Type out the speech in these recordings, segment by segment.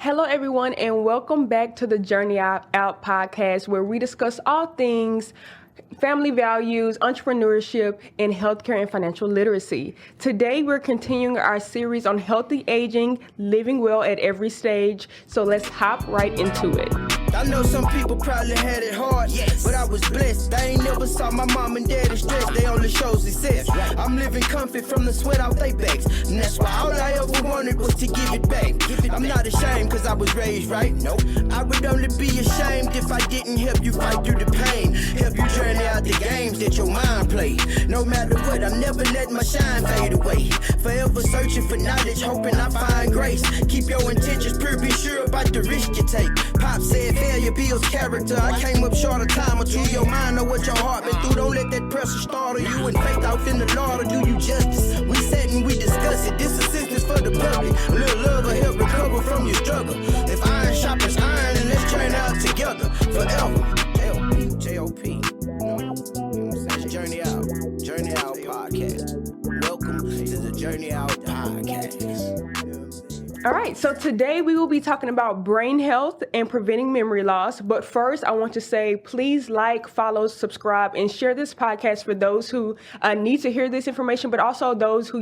Hello, everyone, and welcome back to the Journey Out podcast, where we discuss all things family values, entrepreneurship, and healthcare and financial literacy. Today, we're continuing our series on healthy aging, living well at every stage. So let's hop right into it. I know some people probably had it hard, but I was blessed. I ain't never saw my mom and daddy stressed. They only shows success. I'm living comfy from the sweat off they backs, and that's why all I ever wanted was to give it back. I'm not ashamed because I was raised right. No, I would only be ashamed if I didn't help you fight through the pain, help you journey out the games that your mind played. No matter what, I'm never letting my shine fade away. Forever searching for knowledge, hoping I find grace. Keep your intentions pure, be sure about the risk you take. Pop said failure builds character. I came up short a time or two. Your mind know what your heart been through. Don't let that pressure startle you, and faith out in the Lord will do you justice. We sat and we discuss it. This assistance for the public. A little love will help recover from your struggle. If iron sharpens iron, and let's turn out together forever. J.O.P. Journey Out podcast. Welcome to the Journey Out podcast. All right, so today we will be talking about brain health and preventing memory loss. But first, I want to say, please like, follow, subscribe, and share this podcast for those who need to hear this information, but also those who,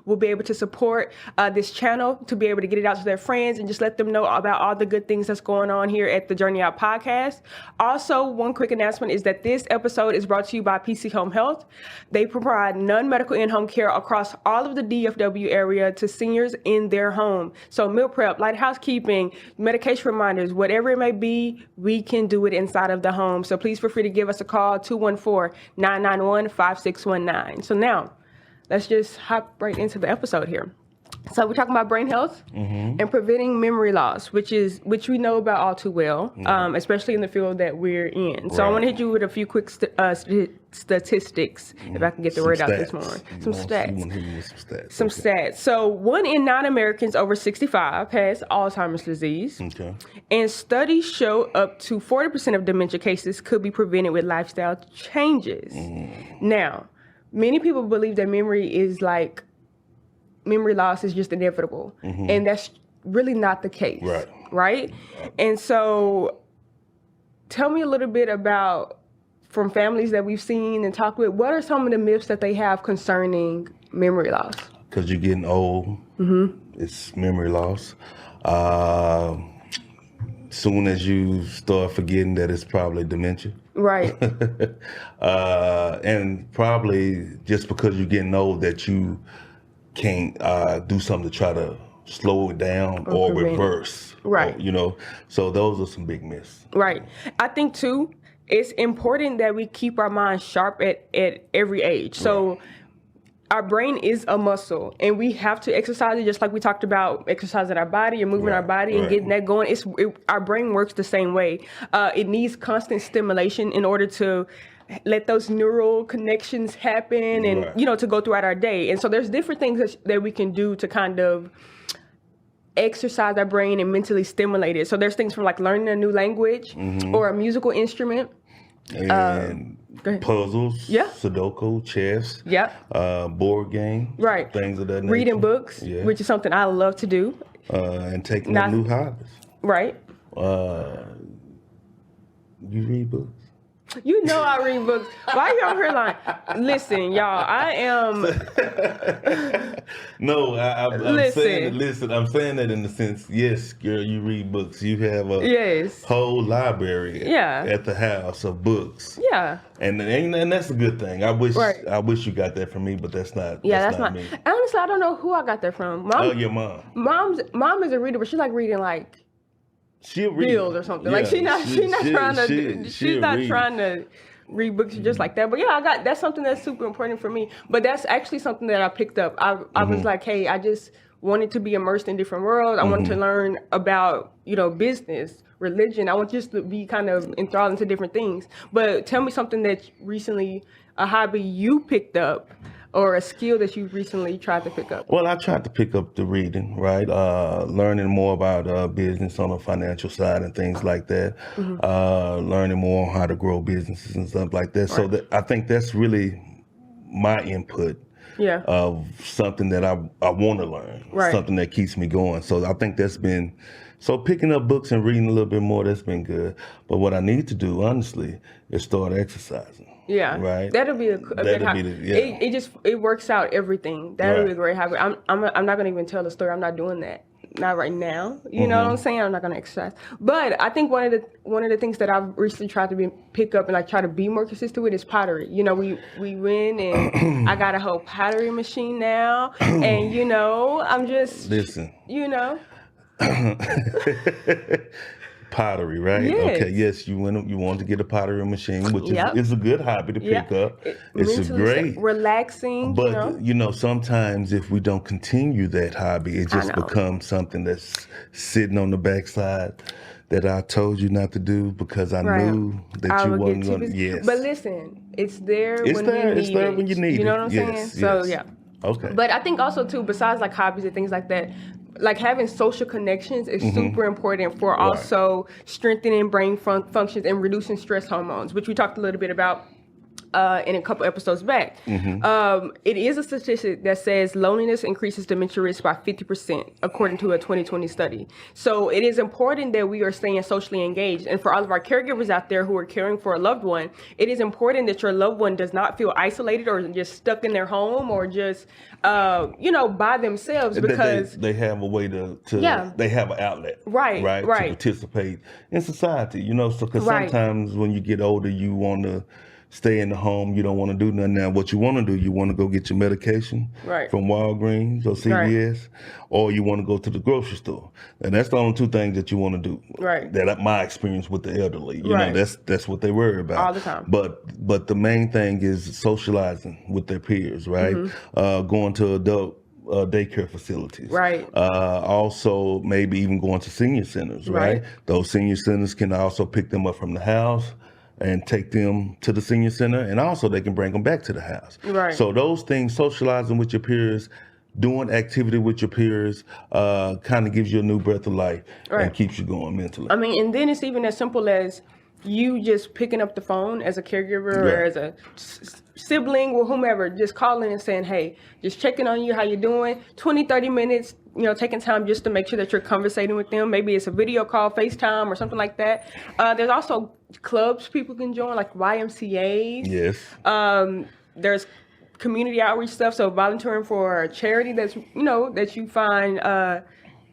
will be able to support this channel to be able to get it out to their friends and just let them know about all the good things that's going on here at the Journey Out podcast. Also, one quick announcement is that this episode is brought to you by PC Home Health. They provide non-medical in-home care across all of the DFW area to seniors in their home. So meal prep, light housekeeping, medication reminders, whatever it may be, we can do it inside of the home. So please feel free to give us a call, 214-991-5619. So now, let's just hop right into the episode here. So we're talking about brain health and preventing memory loss, which we know about all too well, especially in the field that we're in. So I want to hit you with a few quick statistics, if I can get the word out this morning. Some stats. So 1 in 9 Americans over 65 has Alzheimer's disease. Okay. And studies show up to 40% of dementia cases could be prevented with lifestyle changes. Now, many people believe that memory loss is just inevitable. And that's really not the case. Right? And so tell me a little bit about, from families that we've seen and talked with, what are some of the myths that they have concerning memory loss? Because you're getting old, it's memory loss. Soon as you start forgetting that it's probably dementia. Right. And probably just because you're getting old that you can't do something to try to slow it down or reverse. Right. So those are some big myths. Right. I think too, it's important that we keep our minds sharp at every age. So our brain is a muscle, and we have to exercise it, just like we talked about exercising our body and moving our body and getting that going. Our brain works the same way. It needs constant stimulation in order to let those neural connections happen and, to go throughout our day. And so there's different things that we can do to kind of exercise our brain and mentally stimulate it. So there's things from like learning a new language or a musical instrument. And puzzles, Sudoku, chess, board games, things of that nature. Reading books, which is something I love to do. And taking up new hobbies. Right. You read books? You know I read books. Why are you over here like, listen, y'all, I am... No, I'm saying that in the sense, yes, girl, you read books. You have a whole library at the house of books. Yeah. And that's a good thing. I wish you got that from me, but that's not me. Honestly, I don't know who I got that from. Your mom. Mom is a reader, but she like reading like she'll read bills or something. Like she's not trying to read books just like that. But that's something that's super important for me. But that's actually something that I picked up. I was like, hey, I just wanted to be immersed in different worlds. I wanted to learn about, business, religion. I want just to be kind of enthralled into different things. But tell me something that recently, a hobby you picked up or a skill that you recently tried to pick up? Well, I tried to pick up the reading, right? Learning more about business on the financial side and things like that. Learning more on how to grow businesses and stuff like that. Right. So I think that's really my input of something that I want to learn, something that keeps me going. So I think that's been, so picking up books and reading a little bit more, that's been good. But what I need to do, honestly, is start exercising. Yeah, right. That'll be a big habit. It works out everything. That'll be a great habit. I'm not gonna even tell the story. I'm not doing that. Not right now. You know what I'm saying? I'm not gonna exercise. But I think one of the things that I've recently tried to pick up and like try to be more consistent with is pottery. You know, we win and I got a whole pottery machine now, and you know, I'm just you know. Pottery, right? Yes. Okay, yes, you want to get a pottery machine, which is a good hobby to pick up. It's great, relaxing. But you know, sometimes if we don't continue that hobby, it just becomes something that's sitting on the backside that I told you not to do because I knew that you wasn't going to. Yes. But listen, it's there when you need it. You know what I'm saying? So yeah. Okay. But I think also too, besides like hobbies and things like that, like having social connections is super important for also strengthening brain functions and reducing stress hormones, which we talked a little bit about in a couple episodes back. It is a statistic that says loneliness increases dementia risk by 50%, according to a 2020 study. So it is important that we are staying socially engaged. And for all of our caregivers out there who are caring for a loved one, it is important that your loved one does not feel isolated or just stuck in their home or just, by themselves, because they have a way to they have an outlet, right, to participate in society. You know, so because sometimes when you get older, you want to stay in the home. You don't want to do nothing. Now, what you want to do, you want to go get your medication from Walgreens or CVS, or you want to go to the grocery store. And that's the only two things that you want to do. Right. That my experience with the elderly. You know, that's what they worry about all the time. But the main thing is socializing with their peers, right? Going to adult daycare facilities. Right. Also, maybe even going to senior centers, right? Those senior centers can also pick them up from the house and take them to the senior center, and also they can bring them back to the house. Right. So those things, socializing with your peers, doing activity with your peers, kind of gives you a new breath of life and keeps you going mentally. I mean, and then it's even as simple as you just picking up the phone as a caregiver or as a sibling or whomever, just calling and saying, hey, just checking on you, how you doing, 20, 30 minutes, taking time just to make sure that you're conversating with them. Maybe it's a video call, FaceTime, or something like that. There's also clubs people can join, like YMCAs. Yes. There's community outreach stuff, so volunteering for a charity that's, that you find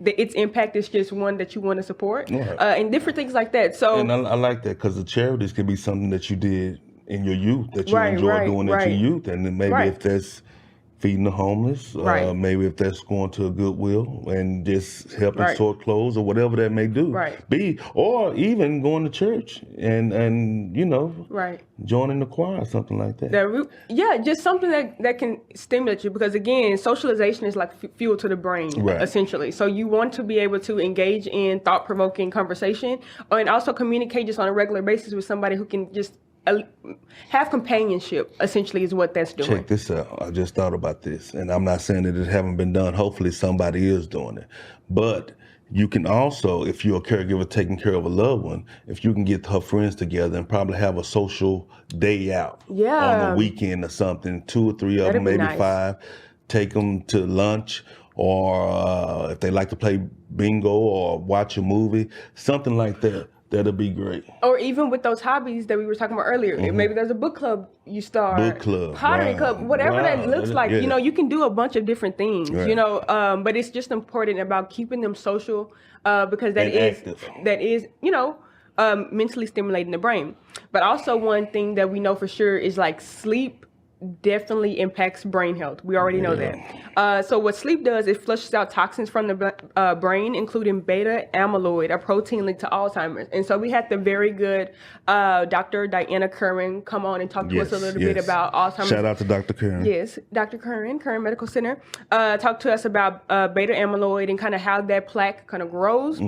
that its impact is just one that you want to support, and different things like that. So, and I like that, because the charities can be something that you did in your youth, that you enjoy doing in your youth, and then maybe if that's feeding the homeless, maybe if that's going to a Goodwill and just helping sort clothes or whatever that may be, or even going to church and joining the choir or something like that. Just something that can stimulate you, because again, socialization is like fuel to the brain, essentially. So you want to be able to engage in thought-provoking conversation, and also communicate just on a regular basis with somebody who can just have companionship, essentially, is what that's doing. Check this out. I just thought about this, and I'm not saying that it haven't been done. Hopefully somebody is doing it. But you can also, if you're a caregiver taking care of a loved one, if you can get her friends together and probably have a social day out on a weekend or something, 2 or 3 of them, maybe 5, take them to lunch, or if they like to play bingo or watch a movie, something like that. That'll be great. Or even with those hobbies that we were talking about earlier. Maybe there's a book club you start. Book club. Pottery club. Whatever that looks like. Yeah. You can do a bunch of different things, but it's just important about keeping them social, because that is mentally stimulating the brain. But also one thing that we know for sure is like sleep definitely impacts brain health. We already know that. So what sleep does, it flushes out toxins from the brain, including beta-amyloid, a protein linked to Alzheimer's. And so we had the very good Dr. Diana Curran come on and talk to us a little bit about Alzheimer's. Shout out to Dr. Curran. Yes, Dr. Curran Medical Center. Talked to us about beta-amyloid and kind of how that plaque kind of grows.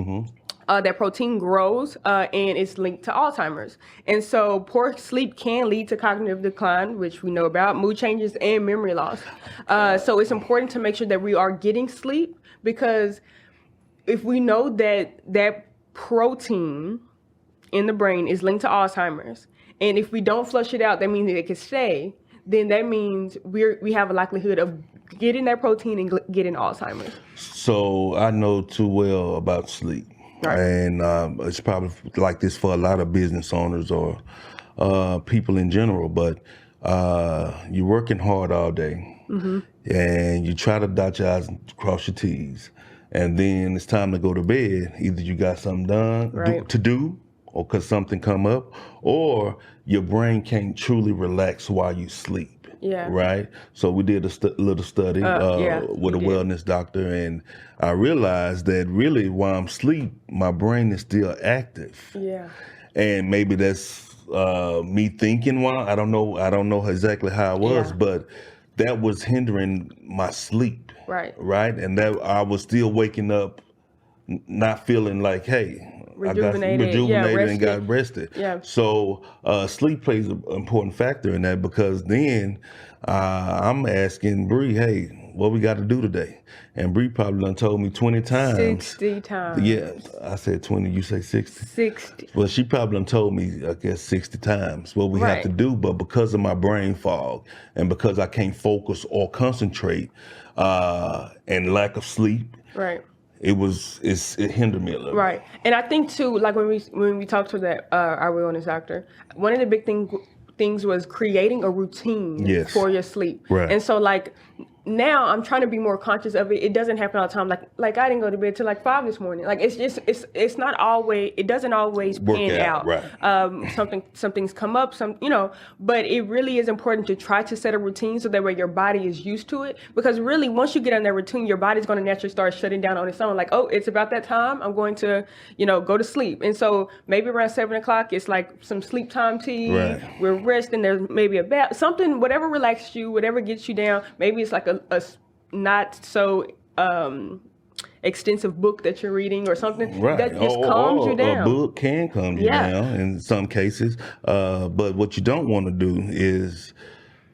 That protein grows and it's linked to Alzheimer's. And so poor sleep can lead to cognitive decline, which we know about, mood changes, and memory loss. So it's important to make sure that we are getting sleep, because if we know that protein in the brain is linked to Alzheimer's, and if we don't flush it out, that means that it can stay, then that means we have a likelihood of getting that protein and getting Alzheimer's. So I know too well about sleep. Right. And it's probably like this for a lot of business owners or people in general, but you're working hard all day, and you try to dot your I's and cross your T's, and then it's time to go to bed. Either you got something done to do, or because something come up, or your brain can't truly relax while you sleep. Yeah. Right. So we did a little study with a wellness doctor, and I realized that really while I'm asleep, my brain is still active. Yeah. And maybe that's me thinking why. I don't know exactly how it was, but that was hindering my sleep. Right. Right. And that I was still waking up, not feeling like, hey, rejuvenated and got rested. Yeah. So sleep plays an important factor in that, because then I'm asking Bree, hey, what we got to do today? And Bree probably done told me 20 times. 60 times. Yeah, I said 20, you say 60? 60. Well, she probably done told me, I guess, 60 times what we have to do, but because of my brain fog and because I can't focus or concentrate and lack of sleep, right, it hindered me a little. Right. And I think too, like when we talked to that our wellness doctor, one of the big things was creating a routine for your sleep. Right. And so like now I'm trying to be more conscious of it. It doesn't happen all the time. Like I didn't go to bed till like 5 this morning. Like it's not always, it doesn't always pan out. Right. Some things come up, but it really is important to try to set a routine so that way your body is used to it. Because really once you get on that routine, your body's going to naturally start shutting down on its own. Like, oh, it's about that time. I'm going to, go to sleep. And so maybe around 7 o'clock, it's like some sleep time tea. Right. We're resting. There's maybe a bath, something, whatever relaxes you, whatever gets you down. Maybe it's like a not so extensive book that you're reading or something that just calms you down. A book can calm you down in some cases, but what you don't want to do is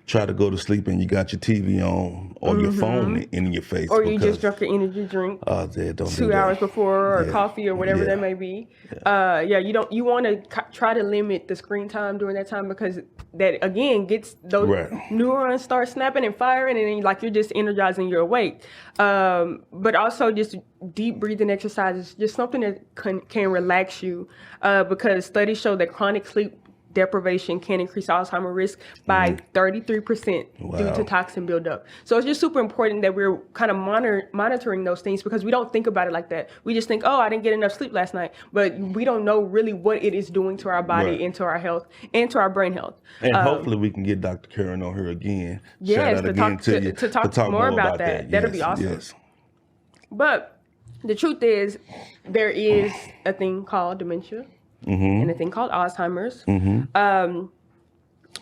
try to go to sleep and you got your TV on or your phone in your face. Or you just drunk an energy drink 2 hours before, or coffee or whatever that may be. You want to try to limit the screen time during that time, because that again gets those neurons start snapping and firing, and then you're just energizing, you're awake. But also just deep breathing exercises, just something that can relax you, because studies show that chronic sleep deprivation can increase Alzheimer's risk by 33% due to toxin buildup. So it's just super important that we're kind of monitoring those things, because we don't think about it like that. We just think, oh, I didn't get enough sleep last night, but we don't know really what it is doing to our body and to our health and to our brain health. And hopefully we can get Dr. Karen on here again. Yes, to talk more about that. That'll be awesome. Yes. But the truth is, there is a thing called dementia. And a thing called Alzheimer's.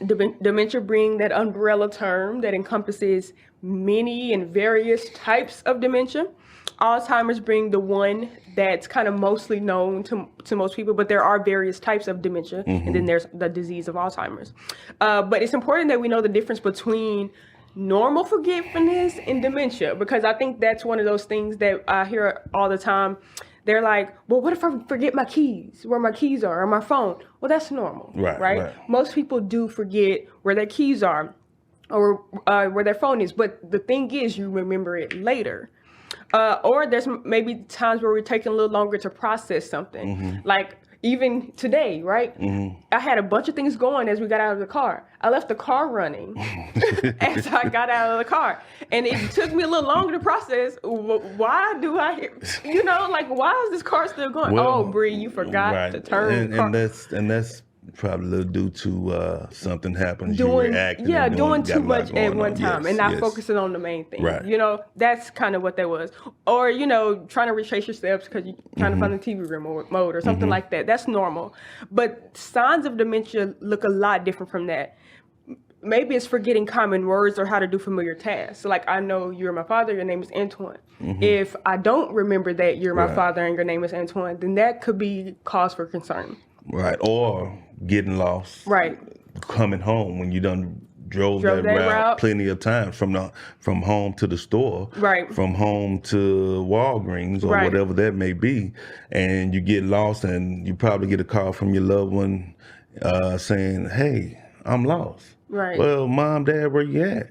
Dementia being that umbrella term that encompasses many and various types of dementia. Alzheimer's being the one that's kind of mostly known to most people, but there are various types of dementia, and then there's the disease of Alzheimer's. But it's important that we know the difference between normal forgetfulness and dementia, because I think that's one of those things that I hear all the time. They're like, well, what if I forget my keys, where my keys are, or my phone? Well, that's normal, right? Most people do forget where their keys are or where their phone is. But the thing is, you remember it later. Or there's maybe times where we're taking a little longer to process something. Like even today, right? I had a bunch of things going as we got out of the car. I left the car running as I got out of the car. And it took me a little longer to process. Why do why is this car still going? Well, Bree, you forgot to turn the car. And that's probably a little due to something happened. Doing too much at one time and not focusing on the main thing. Right. That's kind of what that was. Or, trying to retrace your steps because you're trying to find the TV remote mode or something like that. That's normal. But signs of dementia look a lot different from that. Maybe it's forgetting common words or how to do familiar tasks. So like, I know you're my father, your name is Antoine. If I don't remember that you're my father and your name is Antoine, then that could be cause for concern. Right. Or getting lost. Right. Coming home when you done drove that route plenty of times from home to the store. Right. From home to Walgreens or whatever that may be. And you get lost and you probably get a call from your loved one saying, hey, I'm lost. Right. Well, Mom, Dad, where you at?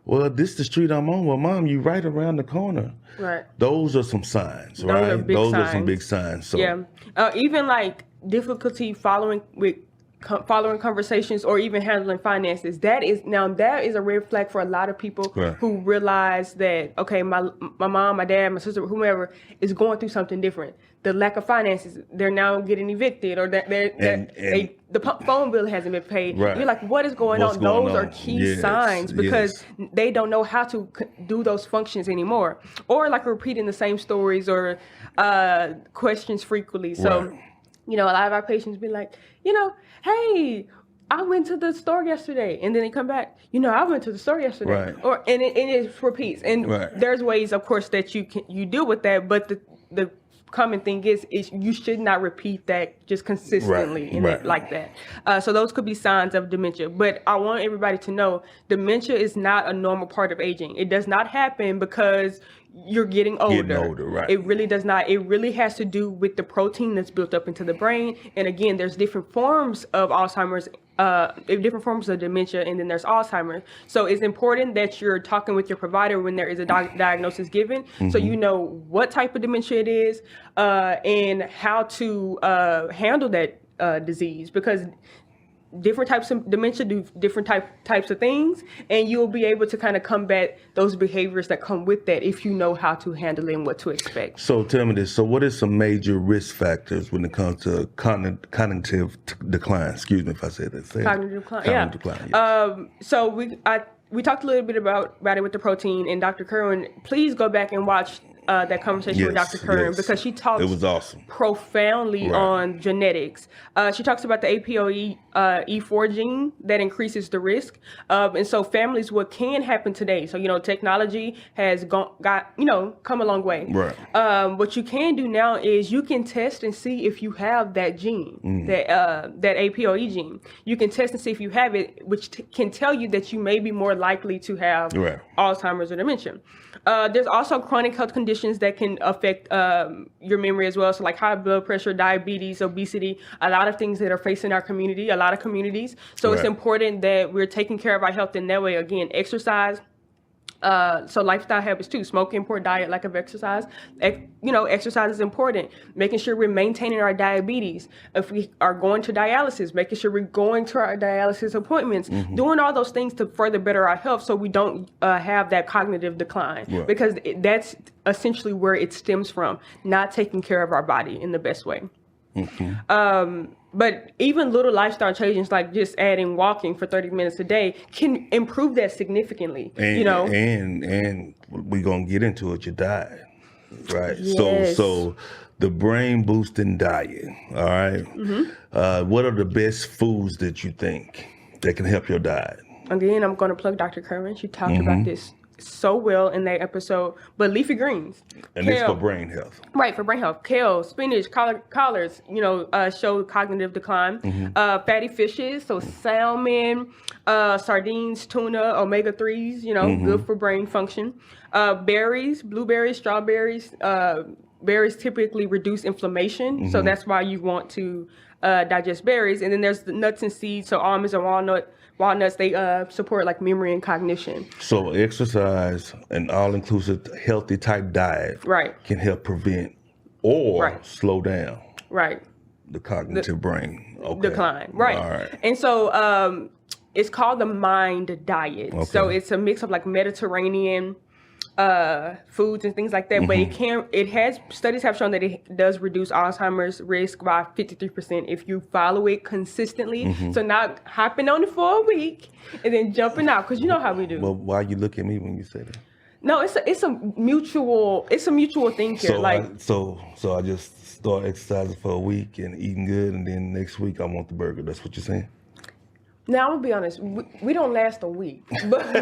Well, this is the street I'm on. Well, Mom, you right around the corner. Right. Those are some signs, Those right? Are big Those signs. are some big signs. So. Yeah. Even like difficulty following conversations or even handling finances. That is a red flag for a lot of people who realize that, okay, my mom, my dad, my sister, whomever is going through something different. The lack of finances, they're now getting evicted, or the phone bill hasn't been paid. Right. You're like, what is going on? Those are key signs because they don't know how to do those functions anymore, or like repeating the same stories or questions frequently. So, a lot of our patients be like, hey, I went to the store yesterday, and then they come back. I went to the store yesterday, and it repeats. And there's ways, of course, that you deal with that, but the common thing is you should not repeat that just consistently like that. So those could be signs of dementia. But I want everybody to know dementia is not a normal part of aging. It does not happen because you're getting older. It really does not. It really has to do with the protein that's built up into the brain. And again, there's different forms of Alzheimer's, different forms of dementia, and then there's Alzheimer's. So it's important that you're talking with your provider when there is a diagnosis given, so you know what type of dementia it is and how to handle that disease, because different types of dementia do different types of things, and you'll be able to kind of combat those behaviors that come with that if you know how to handle it and what to expect. So tell me this. So what are some major risk factors when it comes to cognitive decline? Excuse me if I said that. Cognitive decline. Yes. So we talked a little bit about it with the protein, and Dr. Kerwin, please go back and watch that conversation with Dr. Kerwin, because she talks profoundly on genetics. She talks about the APOE4 gene that increases the risk. And so families, what can happen today, so, technology has come a long way. Right. What you can do now is you can test and see if you have that gene, that APOE gene. You can test and see if you have it, which can tell you that you may be more likely to have Alzheimer's or dementia. There's also chronic health conditions that can affect your memory as well. So like high blood pressure, diabetes, obesity, a lot of things that are facing our community, a lot of communities. So it's important that we're taking care of our health in that way. Again, exercise. So lifestyle habits too, smoking, poor diet, lack of exercise. Exercise is important. Making sure we're maintaining our diabetes. If we are going to dialysis, making sure we're going to our dialysis appointments, doing all those things to further better our health so we don't have that cognitive decline. Because that's essentially where it stems from, not taking care of our body in the best way. But even little lifestyle changes, like just adding walking for 30 minutes a day, can improve that significantly. And, and we're gonna get into it. Your diet, right? Yes. So the brain boosting diet. All right. What are the best foods that you think that can help your diet? Again, I'm going to plug Dr. Kerwin. She talked about this so well in that episode. But leafy greens. And it's for brain health. Right, for brain health. Kale, spinach, collards, show cognitive decline. Fatty fishes, so salmon, sardines, tuna, omega-3s, good for brain function. Berries, blueberries, strawberries. Berries typically reduce inflammation, so that's why you want to digest berries. And then there's the nuts and seeds, so almonds and walnuts, they support like memory and cognition. So exercise and all-inclusive healthy type diet can help prevent or slow down the cognitive brain decline. Right. All right. And so it's called the MIND diet. So it's a mix of like Mediterranean foods and things like that, but studies have shown that it does reduce Alzheimer's risk by 53% if you follow it consistently. So not hopping on it for a week and then jumping out, because you know how we do. Well, why you look at me when you say that? No, it's a mutual thing here. So I just start exercising for a week and eating good, and then next week I want the burger. That's what you're saying? Now, I'm gonna be honest. We don't last a week, but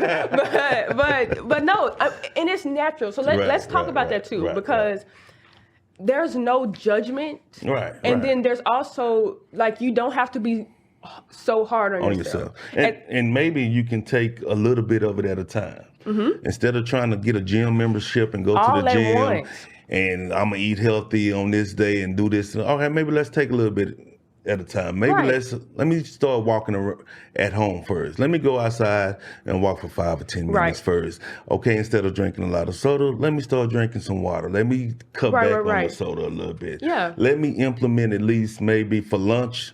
no, and it's natural. So let's talk about that too, because there's no judgment, and then there's also like you don't have to be so hard on yourself. And maybe you can take a little bit of it at a time instead of trying to get a gym membership and go to the gym. And I'm gonna eat healthy on this day and do this. Okay, maybe let's take a little bit at a time. Maybe let me start walking at home first. Let me go outside and walk for 5 or 10 minutes first. Okay, instead of drinking a lot of soda, let me start drinking some water. Let me cut back on the soda a little bit. Yeah. Let me implement at least maybe for lunch,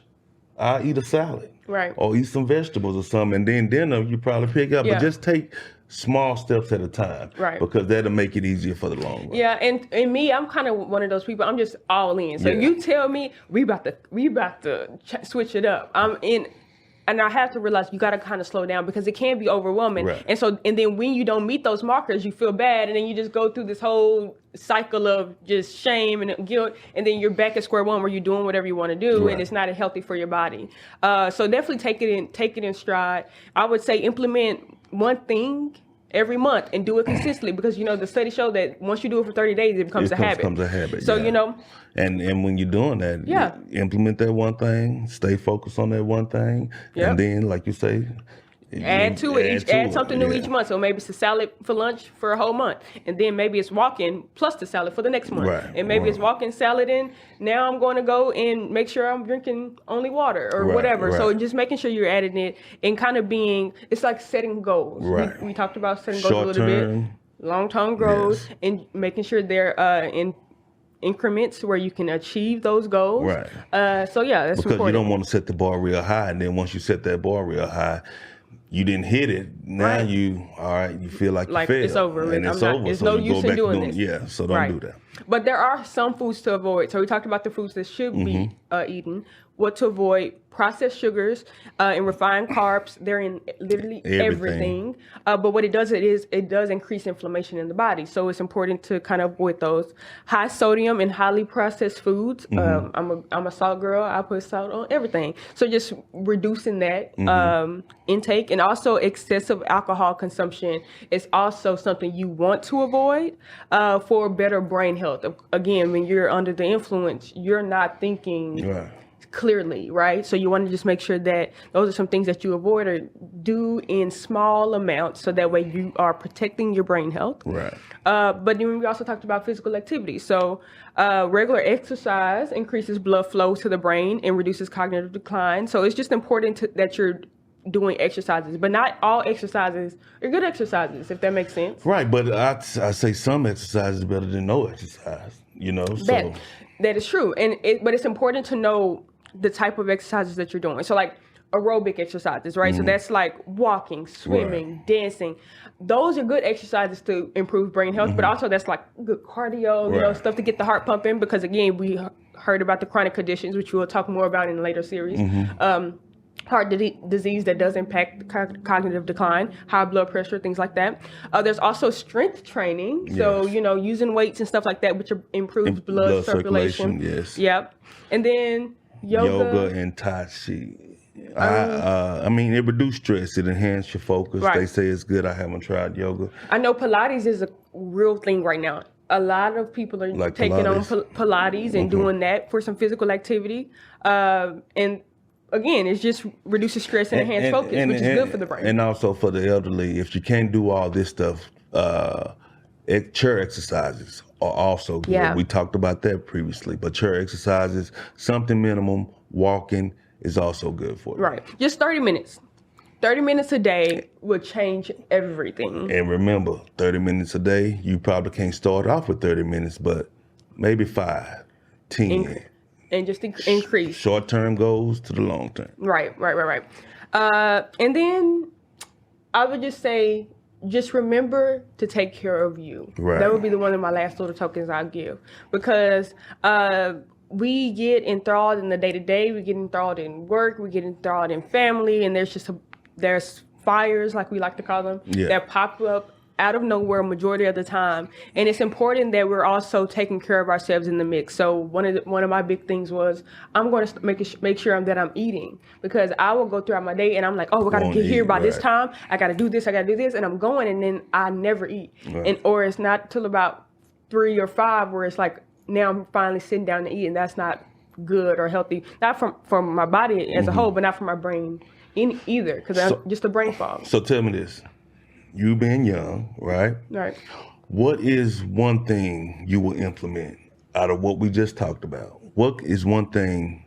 I'll eat a salad. Right. Or eat some vegetables or something, and then dinner you probably pick up. But just take small steps at a time. Right. Because that'll make it easier for the long run. Yeah, and me, I'm kind of one of those people. I'm just all in. So you tell me we about to switch it up. I'm in. And I have to realize you got to kind of slow down because it can be overwhelming. Right. And then when you don't meet those markers, you feel bad. And then you just go through this whole cycle of just shame and guilt. And then you're back at square one where you're doing whatever you want to do. And it's not healthy for your body. So definitely take it in stride. I would say implement one thing every month and do it consistently because, the studies show that once you do it for 30 days, it becomes a habit. So, And when you're doing that, implement that one thing, stay focused on that one thing, and then, like you say, add to it. Add something new each month. So maybe it's a salad for lunch for a whole month, and then maybe it's walking plus the salad for the next month, and maybe it's walking, salad, and now I'm going to go and make sure I'm drinking only water or whatever. So just making sure you're adding it and kind of it's like setting goals. We talked about setting goals a little bit, long-term goals, and making sure they're in increments where you can achieve those goals. That's because important. Because you don't want to set the bar real high, and then once you set that bar real high, you didn't hit it. Now you feel like you failed. It's over. And it's over. There's so no use in doing this. Yeah, so don't do that. But there are some foods to avoid. So we talked about the foods that should be eaten. What to avoid: processed sugars and refined carbs. They're in literally everything. But what it does increase inflammation in the body. So it's important to kind of avoid those. High sodium and highly processed foods. I'm a salt girl. I put salt on everything. So just reducing that intake, and also excessive alcohol consumption is also something you want to avoid for better brain health. Again, when you're under the influence, you're not thinking clearly, right? So you want to just make sure that those are some things that you avoid or do in small amounts, so that way you are protecting your brain health. But then we also talked about physical activity. So regular exercise increases blood flow to the brain and reduces cognitive decline. So it's just important that you're doing exercises, but not all exercises are good exercises, if that makes sense. Right, but I say some exercise is better than no exercise, So that is true, but it's important to know the type of exercises that you're doing. So like aerobic exercises, right? So that's like walking, swimming, dancing. Those are good exercises to improve brain health, but also that's like good cardio, stuff to get the heart pumping, because again, we heard about the chronic conditions, which we'll talk more about in a later series. Heart disease that does impact cognitive decline, high blood pressure, things like that. There's also strength training. So, using weights and stuff like that, which improves blood circulation. Yep. And then yoga and Tai Chi. It reduces stress. It enhances your focus. They say it's good. I haven't tried yoga. I know Pilates is a real thing right now. A lot of people are taking on Pilates and doing that for some physical activity. And again, it just reduces stress and enhances focus, which is good for the brain. And also for the elderly, if you can't do all this stuff, chair exercises are also good. We talked about that previously, but chair exercises, something minimum, walking is also good for you. Right. Just 30 minutes. 30 minutes a day will change everything. And remember, 30 minutes a day, you probably can't start off with 30 minutes, but maybe 5, 10. And just increase. Short-term goals to the long-term. Right. And then I would just say, just remember to take care of you. That would be one of my last little tokens I'll give. Because we get enthralled in the day-to-day, we get enthralled in work, we get enthralled in family, and there's fires, like we like to call them, that pop up out of nowhere majority of the time. And it's important that we're also taking care of ourselves in the mix. So one of my big things was, I'm going to make sure that I'm eating, because I will go throughout my day and I'm like, we got to get here by this time. I got to do this. And I'm going, and then I never eat. Or it's not till about 3 or 5 where it's like, now I'm finally sitting down to eat, and that's not good or healthy. Not from my body as a whole, but not from my brain either, because that's just a brain fog. So tell me this. You being young, right? Right. What is one thing you will implement out of what we just talked about? What is one thing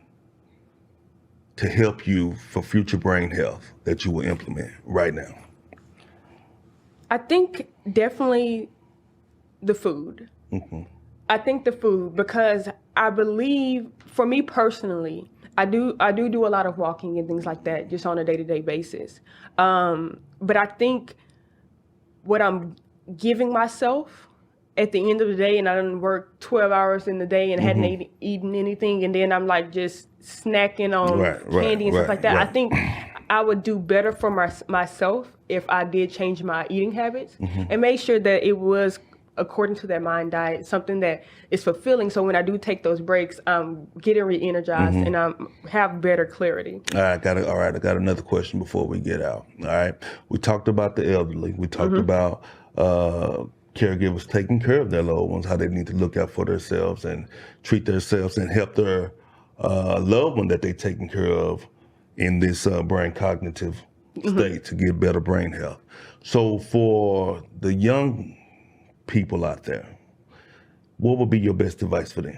to help you for future brain health that you will implement right now? I think definitely the food. Mm-hmm. I think the food, because I believe, for me personally, I do a lot of walking and things like that just on a day-to-day basis. But I think what I'm giving myself at the end of the day, and I done work 12 hours in the day and hadn't eaten anything, and then I'm like just snacking on candy and stuff like that. I think I would do better for myself if I did change my eating habits and make sure that it was according to that mind diet, something that is fulfilling. So when I do take those breaks, I'm getting re-energized and I have better clarity. All right, I got another question before we get out. All right, we talked about the elderly. We talked about caregivers taking care of their loved ones, how they need to look out for themselves and treat themselves and help their loved one that they're taking care of in this brain cognitive state to get better brain health. So for the young people out there, what would be your best advice for them?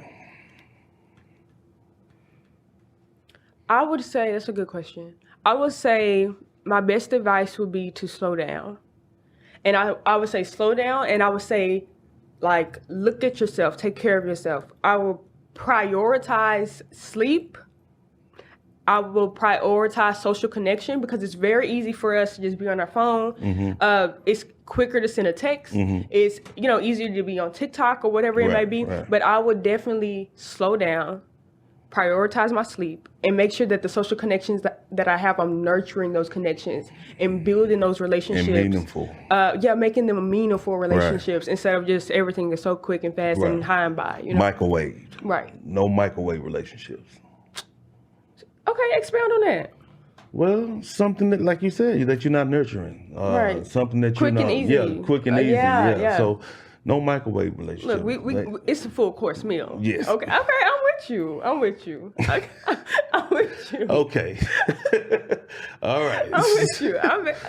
I would say, that's a good question. I would say my best advice would be to slow down. And I would say slow down, and I would say, like, look at yourself, take care of yourself. I will prioritize sleep. I will prioritize social connection, because it's very easy for us to just be on our phone. It's quicker to send a text. It's easier to be on TikTok or whatever it may be. But I would definitely slow down, prioritize my sleep, and make sure that the social connections that I have, I'm nurturing those connections and building those relationships. And meaningful. Making them meaningful relationships instead of just everything is so quick and fast and high and by. Microwave. Right. No microwave relationships. Okay, expound on that. Well, something that, like you said, that you're not nurturing. Something that quick and easy. Yeah, quick and easy. Yeah. So no microwave relationship. Look, it's a full course meal. Yes. Okay, I'm with you. I'm with you. Okay. All right. I'm with you.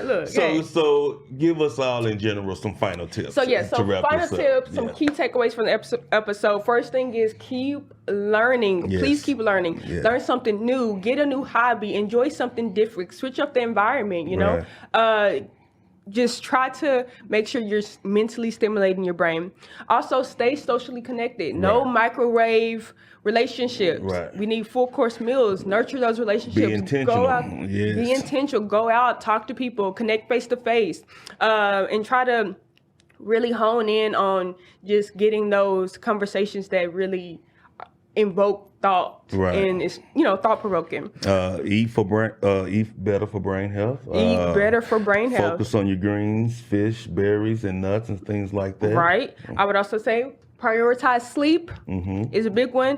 Look. So give us all in general some final tips. So final tips, some key takeaways from the episode. First thing is keep learning. Yes. Please keep learning. Yeah. Learn something new. Get a new hobby. Enjoy something different. Switch up the environment. Just try to make sure you're mentally stimulating your brain. Also, stay socially connected. No microwave relationships. Right. We need full course meals. Nurture those relationships. Be intentional. Go out. Yes. Be intentional. Go out. Talk to people. Connect face to face. And try to really hone in on just getting those conversations that really invoke thought and it's thought provoking. Eat better for brain health. Eat better for brain health. Focus on your greens, fish, berries, and nuts and things like that. Right. I would also say prioritize sleep is a big one.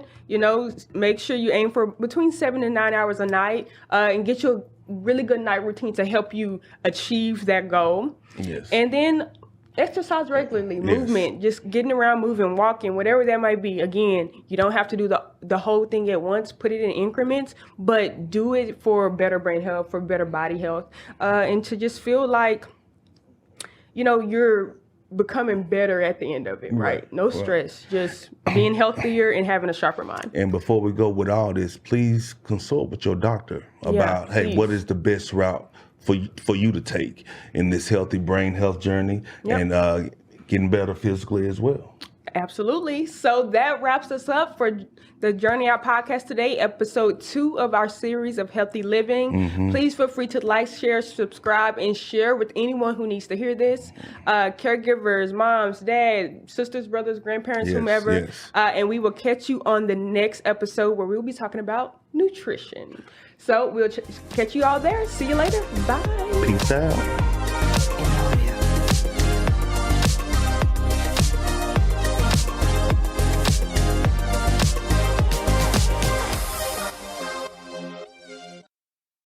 Make sure you aim for between 7 and 9 hours a night, and get you a really good night routine to help you achieve that goal. Yes. And then exercise regularly, movement, just getting around, moving, walking, whatever that might be. Again, you don't have to do the whole thing at once. Put it in increments, but do it for better brain health, for better body health, and to just feel like, you're becoming better at the end of it, right? No stress, just being healthier and having a sharper mind. And before we go with all this, please consult with your doctor about, what is the best route for you to take in this healthy brain health journey and getting better physically as well. Absolutely. So that wraps us up for the Journey Out podcast today, episode 2 of our series of healthy living. Please feel free to like, share, subscribe, and share with anyone who needs to hear this. Caregivers, moms, dad, sisters, brothers, grandparents, whomever. And we will catch you on the next episode where we'll be talking about nutrition. So we'll catch you all there. See you later. Bye. Peace out.